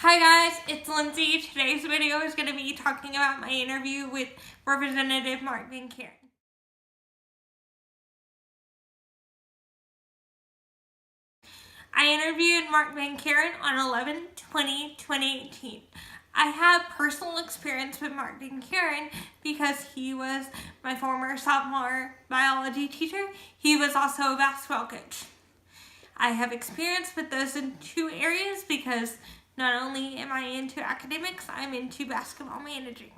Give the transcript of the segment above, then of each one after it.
Hi guys, it's Lindsay. Today's video is going to be talking about my interview with Representative Mark Vancuren. I interviewed Mark Vancuren on 11/20/2018. I have personal experience with Mark Vancuren because he was my former sophomore biology teacher. He was also a basketball coach. I have experience with those in two areas because not only am I into academics, I'm into basketball managing.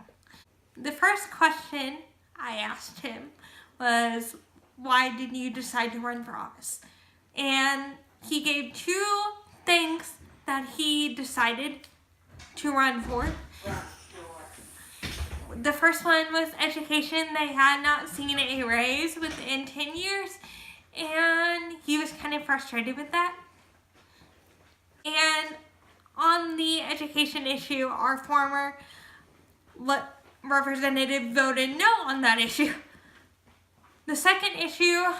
The first question I asked him was, why did you decide to run for office? And he gave two things that he decided to run for. The first one was education. They had not seen a raise within 10 years, and he was kind of frustrated with that. And on the education issue, our former representative voted no on that issue. The second issue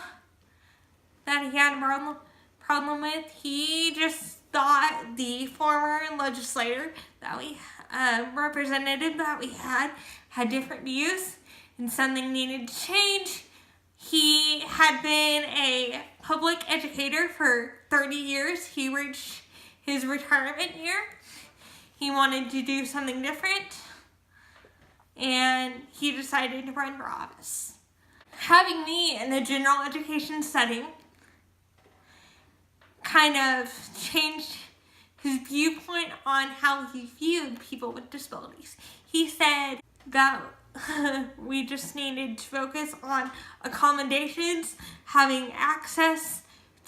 that he had a problem with, he just thought the former legislator that representative that we had different views and something needed to change. He had been a public educator for 30 years. He reached his retirement year. He wanted to do something different, and he decided to run for office. Having me in the general education setting kind of changed his viewpoint on how he viewed people with disabilities. He said that we just needed to focus on accommodations, having access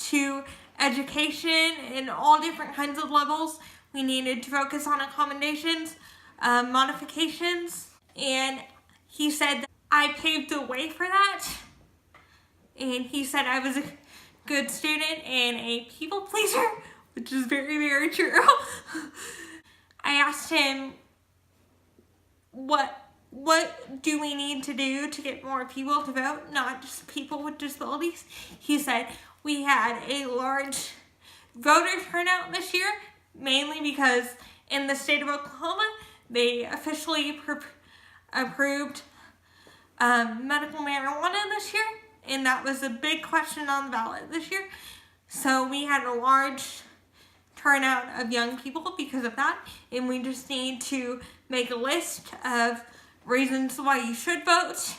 to education in all different kinds of levels. We needed to focus on accommodations, modifications, and he said that I paved the way for that. And he said I was a good student and a people pleaser, which is very, very true. I asked him, what do we need to do to get more people to vote, not just people with disabilities? He said we had a large voter turnout this year, mainly because in the state of Oklahoma, they officially approved medical marijuana this year, and that was a big question on the ballot this year. So we had a large turnout of young people because of that, and we just need to make a list of reasons why you should vote.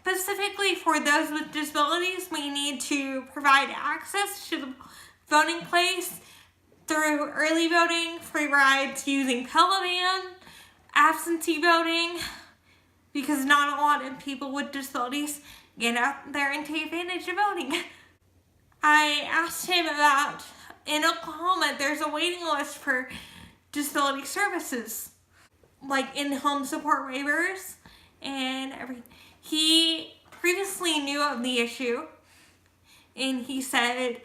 Specifically for those with disabilities, we need to provide access to the voting place through early voting, free rides using Peloton, absentee voting, because not a lot of people with disabilities get out there and take advantage of voting. I asked him about, in Oklahoma, there's a waiting list for disability services, like in-home support waivers and everything. He previously knew of the issue, and he said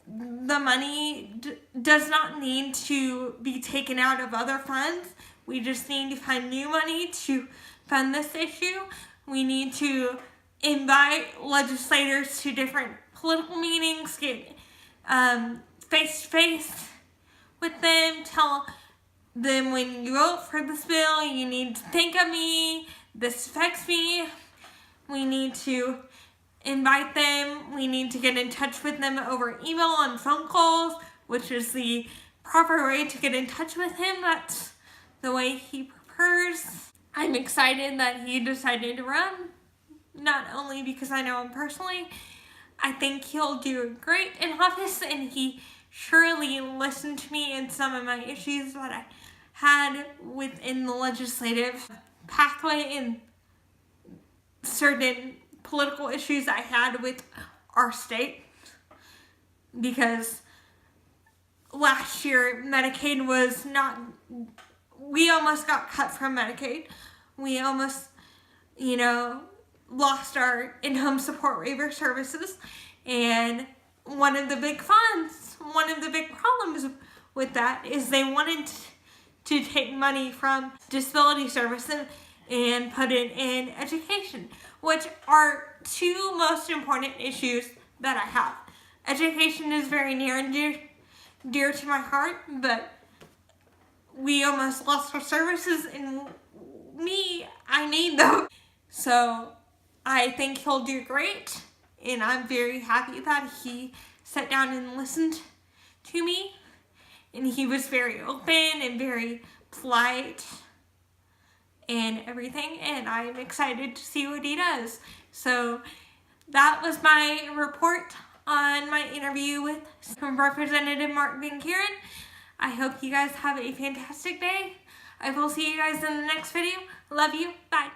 the money does not need to be taken out of other funds. We just need to find new money to fund this issue. We need to invite legislators to different political meetings, get face-to-face with them, tell them when you vote for this bill, you need to think of me, this affects me. We need to invite them. We need to get in touch with them over email and phone calls, which is the proper way to get in touch with him. That's the way he prefers. I'm excited that he decided to run, not only because I know him personally. I think he'll do great in office, and he surely listened to me in some of my issues that I had within the legislative pathway and certain political issues I had with our state, because last year Medicaid was not, we almost got cut from Medicaid. We almost, lost our in-home support waiver services, and one of the big problems with that is they wanted to take money from disability services and put it in education, which are two most important issues that I have. Education is very near and dear to my heart, but we almost lost our services, and I need them. So I think he'll do great, and I'm very happy that he sat down and listened to me, and he was very open and very polite and everything, and I'm excited to see what he does. So that was my report on my interview with Representative Mark Vancuren. I hope you guys have a fantastic day. I will see you guys in the next video. Love you. Bye.